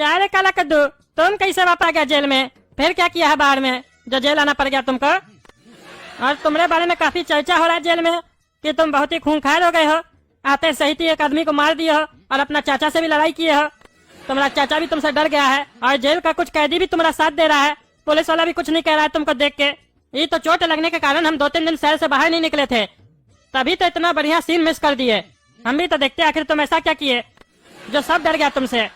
क्या रे काला कद्दू, तुम कैसे वापस आ गया जेल में? फिर क्या किया है बाहर में जो जेल आना पड़ गया तुमको? और तुम्हारे बारे में काफी चर्चा हो रहा है जेल में कि तुम बहुत ही खूंखार हो गए हो। आते सही थी एक आदमी को मार दिए हो और अपना चाचा से भी लड़ाई किए हो। तुम्हारा चाचा भी तुमसे डर गया है और जेल का कुछ कैदी भी तुम्हारा साथ दे रहा है। पुलिस वाला भी कुछ नहीं कह रहा है तुमको देख के। ये तो चोट लगने के कारण हम 2-3 दिन शहर से बाहर नहीं निकले थे, तभी तो इतना बढ़िया सीन मिस कर दिए। हम भी तो देखते आखिर तुम ऐसा क्या किए जो सब डर गया तुमसे।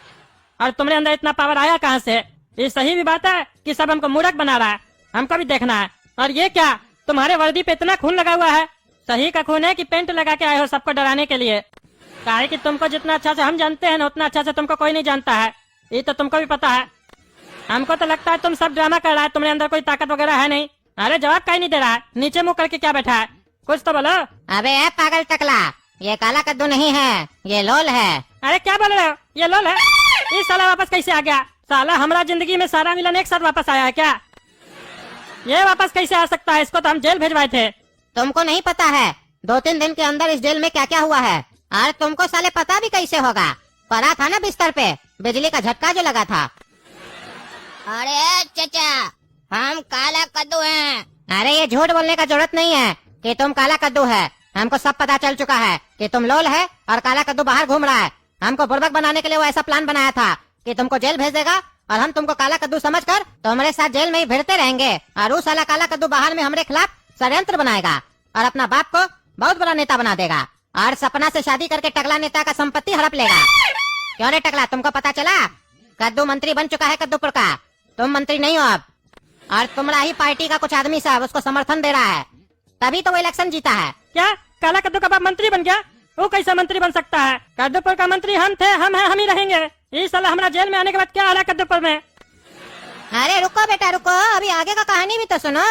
और तुम्हारे अंदर इतना पावर आया कहाँ से? ये सही भी बात है कि सब हमको मूर्ख बना रहा है? हमको भी देखना है। और ये क्या, तुम्हारे वर्दी पे इतना खून लगा हुआ है? सही का खून है कि पेंट लगा के आए हो सबको डराने के लिए? काहे कि तुमको जितना अच्छा से हम जानते हैं ना उतना अच्छा से तुमको कोई नहीं जानता है। ये तो तुमको भी पता है। हमको तो लगता है तुम सब ड्रामा कर रहा है, तुम्हारे अंदर कोई ताकत वगैरह है नहीं। अरे जवाब कहीं नहीं दे रहा है, नीचे मुंह करके क्या बैठा है? कुछ तो बोलो। अबे पागल टकला, ये काला कद्दू नहीं है, ये लोल है। अरे क्या बोल रहे हो? ये लोल है? ये साला वापस कैसे आ गया? साला हमारा जिंदगी में सारा मिलन एक साथ वापस आया है क्या? ये वापस कैसे आ सकता है? इसको तो हम जेल भेजवाए थे। तुमको नहीं पता है 2-3 दिन के अंदर इस जेल में क्या क्या हुआ है? और तुमको साले पता भी कैसे होगा? पड़ा था ना बिस्तर पे बिजली का झटका जो लगा था। अरे चचा, हम काला कद्दू हैं। अरे ये झूठ बोलने का जरूरत नहीं है कि तुम काला कद्दू है। हमको सब पता चल चुका है कि तुम लोल है और काला कद्दू बाहर घूम रहा है। हमको बुड़बक बनाने के लिए वो ऐसा प्लान बनाया था कि तुमको जेल भेज देगा और हम तुमको काला कद्दू समझकर तुम्हारे साथ जेल में ही भिड़ते रहेंगे। और उस साला काला कद्दू बाहर में हमारे खिलाफ षड्यंत्र बनाएगा और अपना बाप को बहुत बड़ा नेता बना देगा और सपना से शादी करके टकला नेता का संपत्ति हड़प लेगा। क्यों रे टकला, तुमको पता चला? कद्दू मंत्री बन चुका है कद्दूपुर का। तुम मंत्री नहीं हो अब, और तुम्हारा ही पार्टी का कुछ आदमी सब उसको समर्थन दे रहा है, तभी तो वो इलेक्शन जीता है। क्या काला कद्दू का बाप मंत्री बन गया? वो कैसा मंत्री बन सकता है? कद्दूपुर का मंत्री हम थे, हम हैं, हम ही रहेंगे। ये साला हमारा जेल में आने के बाद क्या हाल है कद्दूपुर में? अरे रुको बेटा रुको, अभी आगे का कहानी भी तो सुनो।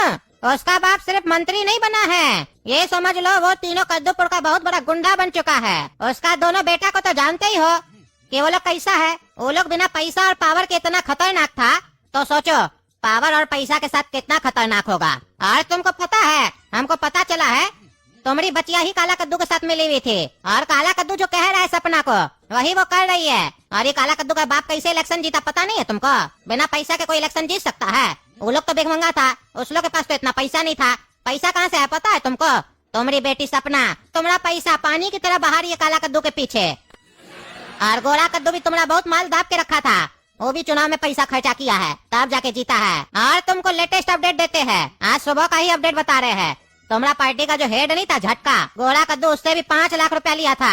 उसका बाप सिर्फ मंत्री नहीं बना है, ये समझ लो वो तीनों कद्दूपुर का बहुत बड़ा गुंडा बन चुका है। उसका दोनों बेटा को तो जानते ही हो कि वो लोग कैसा है। वो लोग बिना पैसा और पावर के इतना खतरनाक था, तो सोचो पावर और पैसा के साथ कितना खतरनाक होगा। और तुमको पता है, हमको पता चला है तुम्हारी बचिया ही काला कद्दू के साथ मिली हुई थी, और काला कद्दू जो कह रहा है सपना को वही वो कर रही है। और ये काला कद्दू का बाप कैसे इलेक्शन जीता पता नहीं है तुमको? बिना पैसा के कोई इलेक्शन जीत सकता है? वो लोग तो बेगमंगा था, उस लोग के पास तो इतना पैसा नहीं था। पैसा कहाँ से है पता है तुमको? तुम्हारी बेटी सपना, तुम्हारा पैसा पानी की तरह बाहर ये काला कद्दू के पीछे। और गोरा कद्दू भी तुम्हारा बहुत माल दाब के रखा था, वो भी चुनाव में पैसा खर्चा किया है तब जाके जीता है। और तुमको लेटेस्ट अपडेट देते हैं, आज सुबह का ही अपडेट बता रहे हैं। तुम्हारा पार्टी का जो हेड नहीं था झटका, गोरा कद्दू, उससे भी 5 लाख रुपया लिया था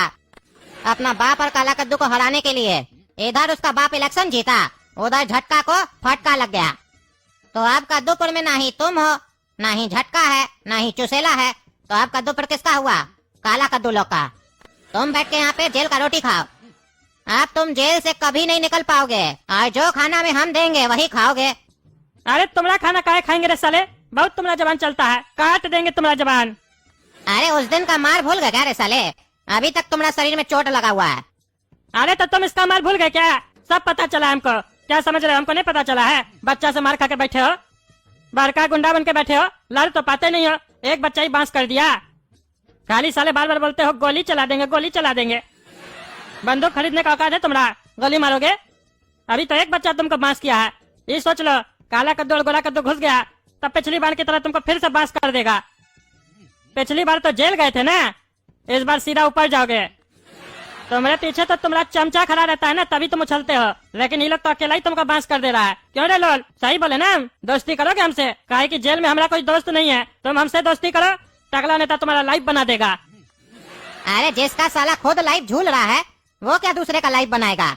अपना बाप और काला कद्दू को हराने के लिए। इधर उसका बाप इलेक्शन जीता, उधर झटका को फटका लग गया। तो अब कद्दूपुर में ना ही तुम हो, ना ही झटका है, ना ही चुसेला है, तो अब कद्दूपुर किसका हुआ? काला कद्दू लोग का। तुम बैठ के यहाँ पे जेल का रोटी खाओ। अब तुम जेल से कभी नहीं निकल पाओगे, और जो खाना में हम देंगे वही खाओगे। अरे तुम्हारा खाना काहे खाएंगे रे साले? बहुत तुम्हारा जबान चलता है, काट देंगे तुम्हारा जबान। अरे उस दिन का मार भूल गए क्या रे साले? अभी तक तुम्हारा शरीर में चोट लगा हुआ है। अरे तो तुम इसका माल भूल गए क्या? सब पता चला हमको। क्या समझ रहे हो, हमको नहीं पता चला है? बच्चा से मार खा के बैठे हो, बड़का गुंडा बन के बैठे हो, लड़ तो पाते नहीं हो। एक बच्चा ही बांस कर दिया। खाली साले बार बार बोलते हो गोली चला देंगे, गोली चला देंगे। बंदूक खरीदने का औकात है तुम्हारा? गोली मारोगे? अभी तो एक बच्चा तुमको बांस किया है। ये सोच लो काला कद्दू और गोला कद्दू घुस गया तब पिछली बार की तरह तुमको फिर से बांस कर देगा। पिछली बार तो जेल गए थे ना, इस बार सीधा ऊपर जाओगे। तुम्हारे पीछे तो तुम्हारा चमचा खड़ा रहता है ना, तभी तुम उछलते हो, लेकिन ये लोग तो अकेला ही तुमको बांस कर दे रहा है। क्यों रे लोल, सही बोले ना? दोस्ती करोगे हमसे? काहे कि जेल में हमारा कोई दोस्त नहीं है, तुम हमसे दोस्ती करो, टकला नेता तुम्हारा लाइफ बना देगा। अरे जिसका साला खुद लाइफ झूल रहा है वो क्या दूसरे का लाइफ बनाएगा?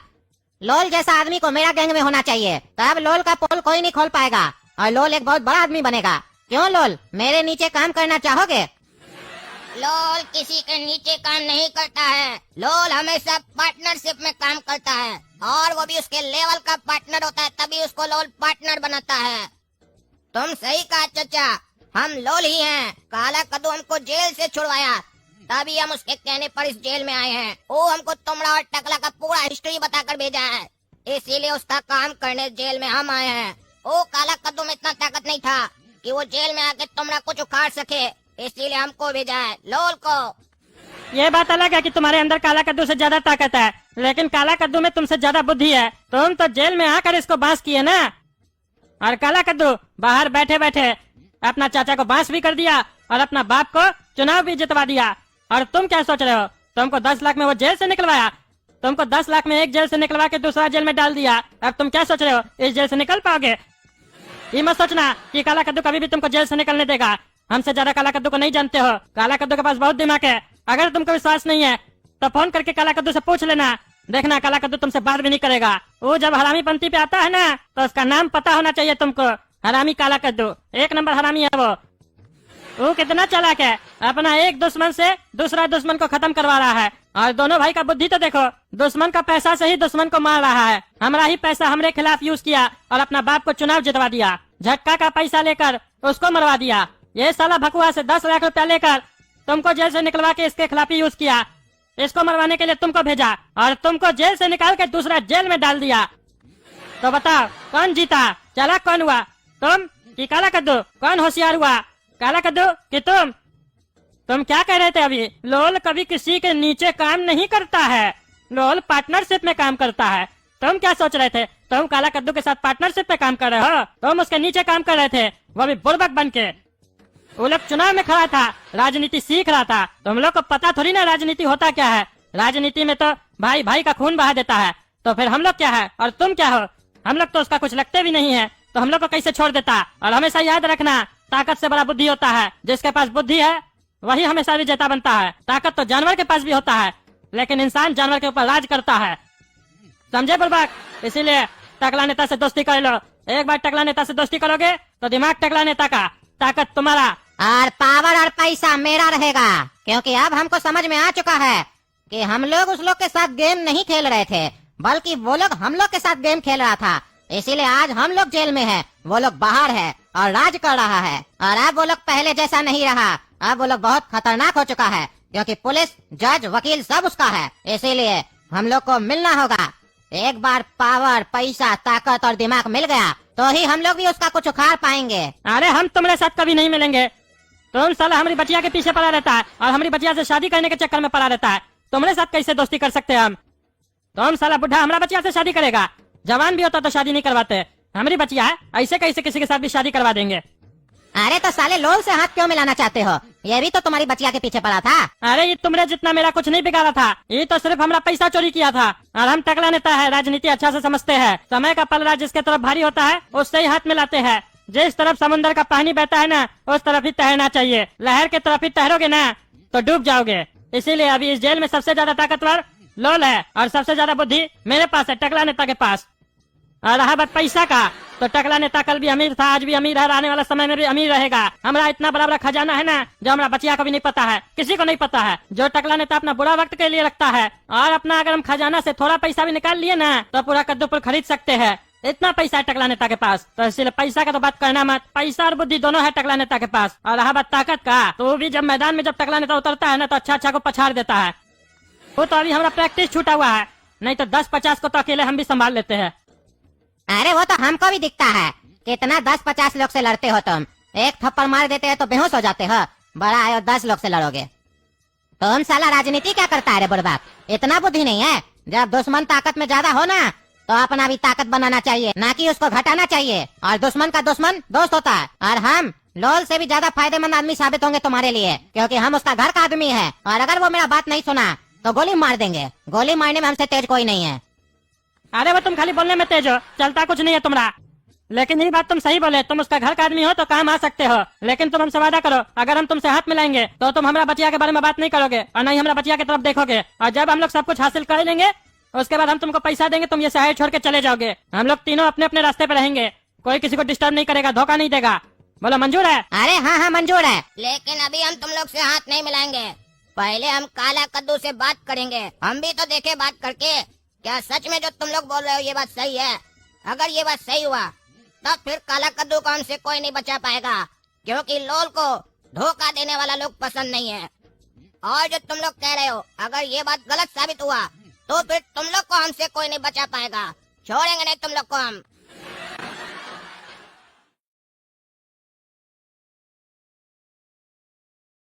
लोल जैसा आदमी को मेरा गैंग में होना चाहिए, तब लोल का पोल कोई नहीं खोल पाएगा और लोल एक बहुत बड़ा आदमी बनेगा। क्यों लोल, मेरे नीचे काम करना चाहोगे? लोल किसी के नीचे काम नहीं करता है, लोल हमेशा पार्टनरशिप में काम करता है, और वो भी उसके लेवल का पार्टनर होता है, तभी उसको लोल पार्टनर बनाता है। तुम सही कहा चचा, हम लोल ही हैं। काला कद्दू हमको जेल से छुड़वाया, तभी हम उसके कहने पर इस जेल में आए हैं। वो हमको तुमरा और टकला का पूरा हिस्ट्री बताकर भेजा है, इसीलिए उसका काम करने जेल में हम आए हैं। वो काला कद्दू में इतना ताकत नहीं था कि वो जेल में आके तुमरा कुछ उखाड़ सके, इसीलिए हमको भेजा है लोल को। ये बात अलग है कि तुम्हारे अंदर काला कद्दू से ज्यादा ताकत है, लेकिन काला कद्दू में तुमसे ज्यादा बुद्धि है। तुम तो जेल में आकर इसको बांस किए ना। और काला कद्दू बाहर बैठे बैठे अपना चाचा को बांस भी कर दिया और अपना बाप को चुनाव भी जितवा दिया। और तुम क्या सोच रहे हो? तुमको 10 लाख में वो जेल से निकलवाया। तुमको 10 लाख में एक जेल से निकलवा के दूसरा जेल में डाल दिया। अब तुम क्या सोच रहे हो, इस जेल से निकल पाओगे? ये मत सोचना कि काला कद्दू कभी भी तुमको जेल से निकलने देगा। हमसे ज्यादा काला कद्दू को नहीं जानते हो। काला कद्दू के पास बहुत दिमाग है। अगर तुमको विश्वास नहीं है तो फोन करके काला कद्दू से पूछ लेना। देखना काला कद्दू तुमसे बात भी नहीं करेगा। वो जब हरामी पंक्ति पे आता है ना तो उसका नाम पता होना चाहिए तुमको। हरामी काला कद्दू 1 नंबर हरामी है वो कितना चालाक है। अपना एक दुश्मन से दूसरा दुश्मन को खत्म करवा रहा है। और दोनों भाई का बुद्धि तो देखो, दुश्मन का पैसा से ही दुश्मन को मार रहा है। हमारा ही पैसा हमरे खिलाफ यूज किया और अपना बाप को चुनाव जितवा दिया। झटका का पैसा लेकर उसको मरवा दिया। ये साला भकुआ से 10 लाख रुपया लेकर तुमको जेल से निकलवा के इसके खिलाफ ही यूज किया। इसको मरवाने के लिए तुमको भेजा और तुमको जेल से निकाल के दूसरा जेल में डाल दिया। तो बताओ कौन जीता? चालाक कौन हुआ, तुम कि काला कद्दू? कौन होशियार हुआ, काला कद्दू कि तुम? तुम क्या कह रहे थे अभी? लोल कभी किसी के नीचे काम नहीं करता है। लोल पार्टनरशिप में काम करता है। तुम क्या सोच रहे थे? तुम काला कद्दू के साथ पार्टनरशिप में काम कर रहे हो? तुम उसके नीचे काम कर रहे थे, वो भी बुड़बक बन के। वो लोग चुनाव में खड़ा था, राजनीति सीख रहा था। तुम लोग को पता थोड़ी ना राजनीति होता क्या है। राजनीति में तो भाई भाई का खून बहा देता है। तो फिर हम लोग क्या है और तुम क्या हो? हम लोग तो उसका कुछ लगते भी नहीं है, तो हम लोग को कैसे छोड़ देता? और हमेशा याद रखना, ताकत से बड़ा बुद्धि होता है। जिसके पास बुद्धि है वही हमेशा विजेता बनता है। ताकत तो जानवर के पास भी होता है, लेकिन इंसान जानवर के ऊपर राज करता है। समझे बुड़बक? इसीलिए टकला नेता से दोस्ती कर लो। एक बार टकला नेता से दोस्ती करोगे तो दिमाग टकला नेता का, ताकत तुम्हारा, और पावर और पैसा मेरा रहेगा। क्योंकि अब हमको समझ में आ चुका है कि हम लोग उस लोग के साथ गेम नहीं खेल रहे थे, बल्कि वो लोग हम लोग के साथ गेम खेल रहा था। इसीलिए आज हम लोग जेल में हैं, वो लोग बाहर है और राज कर रहा है। और अब वो लोग पहले जैसा नहीं रहा। अब वो लोग बहुत खतरनाक हो चुका है, क्योंकि पुलिस, जज, वकील सब उसका है। इसीलिए हम लोग को मिलना होगा। एक बार पावर, पैसा, ताकत और दिमाग मिल गया तो ही हम लोग भी उसका कुछ उखाड़ पाएंगे। अरे हम तुम्हारे साथ कभी नहीं मिलेंगे। तुम साला हमारी बचिया के पीछे पड़ा रहता है और हमारी बचिया से शादी करने के चक्कर में पड़ा रहता है। तुम्हारे साथ कैसे दोस्ती कर सकते हैं हम? तुम साला बुढ़ा हमारा बचिया से शादी करेगा? जवान भी होता तो शादी नहीं करवाते। हमारी बचिया है, ऐसे कैसे किसी के साथ भी शादी करवा देंगे। अरे तो साले लोल से हाथ क्यों मिलाना चाहते हो? ये भी तो तुम्हारी बचिया के पीछे पड़ा था। अरे ये तुमरे जितना मेरा कुछ नहीं बिगाड़ा था। ये तो सिर्फ हमारा पैसा चोरी किया था। और हम टकला नेता है, राजनीति अच्छा से समझते हैं। समय का पलड़ा जिसके तरफ भारी होता है उससे ही हाथ मिलाते हैं। जिस तरफ समुद्र का पानी बहता है ना, उस तरफ ही तैरना चाहिए। लहर के तरफ ही तैरोगे ना तो डूब जाओगे। इसीलिए अभी इस जेल में सबसे ज्यादा ताकतवर लोल है और सबसे ज्यादा बुद्धि मेरे पास है, टकला नेता के पास। और रहा बात पैसा का, तो टकला नेता कल भी अमीर था, आज भी अमीर है, आने वाला समय में भी अमीर रहेगा। हमारा इतना बड़ा बड़ा खजाना है ना, जो हमारा बचिया को भी नहीं पता है, किसी को नहीं पता है। जो टकला नेता अपना बुरा वक्त के लिए रखता है, और अपना अगर हम खजाना से थोड़ा पैसा भी निकाल लिए ना तो पूरा कद्दूपुर खरीद सकते हैं। इतना पैसा है टकला नेता के पास। तो इसलिए पैसा का तो बात करना मत। पैसा और बुद्धि दोनों है टकला नेता के पास। और रहा बात ताकत का, तो भी जब मैदान में जब टकला नेता उतरता है ना तो अच्छा को पछाड़ देता है। वो तो अभी हमारा प्रैक्टिस छूटा हुआ है, नहीं तो 10-50 को तो अकेले हम भी संभाल लेते हैं। अरे वो तो हमको भी दिखता है। कितना 10-50 लोग से लड़ते हो तुम। एक थप्पड़ मार देते हो तो बेहोश हो जाते हो। बड़ा आयो 10 लोग से लड़ोगे। तुम साला राजनीति क्या करता है रे बुड़बक? इतना बुद्धि नहीं है? जब दुश्मन ताकत में ज्यादा हो ना तो अपना भी ताकत बनाना चाहिए, ना कि उसको घटाना चाहिए। और दुश्मन का दुश्मन दोस्त होता है। और हम लोल से भी ज्यादा फायदेमंद आदमी साबित होंगे तुम्हारे लिए, क्योंकि हम उसका घर का आदमी है। और अगर वो मेरा बात नहीं सुना तो गोली मार देंगे। गोली मारने में हमसे तेज कोई नहीं है। अरे वो तुम खाली बोलने में तेज हो, चलता कुछ नहीं है तुम्हारा। लेकिन ये बात तुम सही बोले, तुम उसका घर का आदमी हो तो काम आ सकते हो। लेकिन तुम हमसे वादा करो, अगर हम तुमसे हाथ मिलाएंगे तो तुम हमारा बचिया के बारे में बात नहीं करोगे और न ही हमारा बचिया की तरफ देखोगे। और जब हम लोग सब कुछ हासिल कर लेंगे उसके बाद हम तुमको पैसा देंगे, तुम ये शहर छोड़ के चले जाओगे। हम लोग तीनों अपने अपने रास्ते पे रहेंगे, कोई किसी को डिस्टर्ब नहीं करेगा, धोखा नहीं देगा। बोलो मंजूर है? अरे हाँ हाँ मंजूर है। लेकिन अभी हम तुम लोग से हाथ नहीं मिलाएंगे। पहले हम काला कद्दू से बात करेंगे। हम भी तो देखे बात करके क्या सच में जो तुम लोग बोल रहे हो ये बात सही है। अगर ये बात सही हुआ तब फिर काला कद्दू को हमसे कोई नहीं बचा पाएगा, क्योंकि लोल को धोखा देने वाला लोग पसंद नहीं है। और जो तुम लोग कह रहे हो, अगर ये बात गलत साबित हुआ तो फिर तुम लोग को हमसे कोई नहीं बचा पाएगा। छोड़ेंगे नहीं तुम लोग को हम।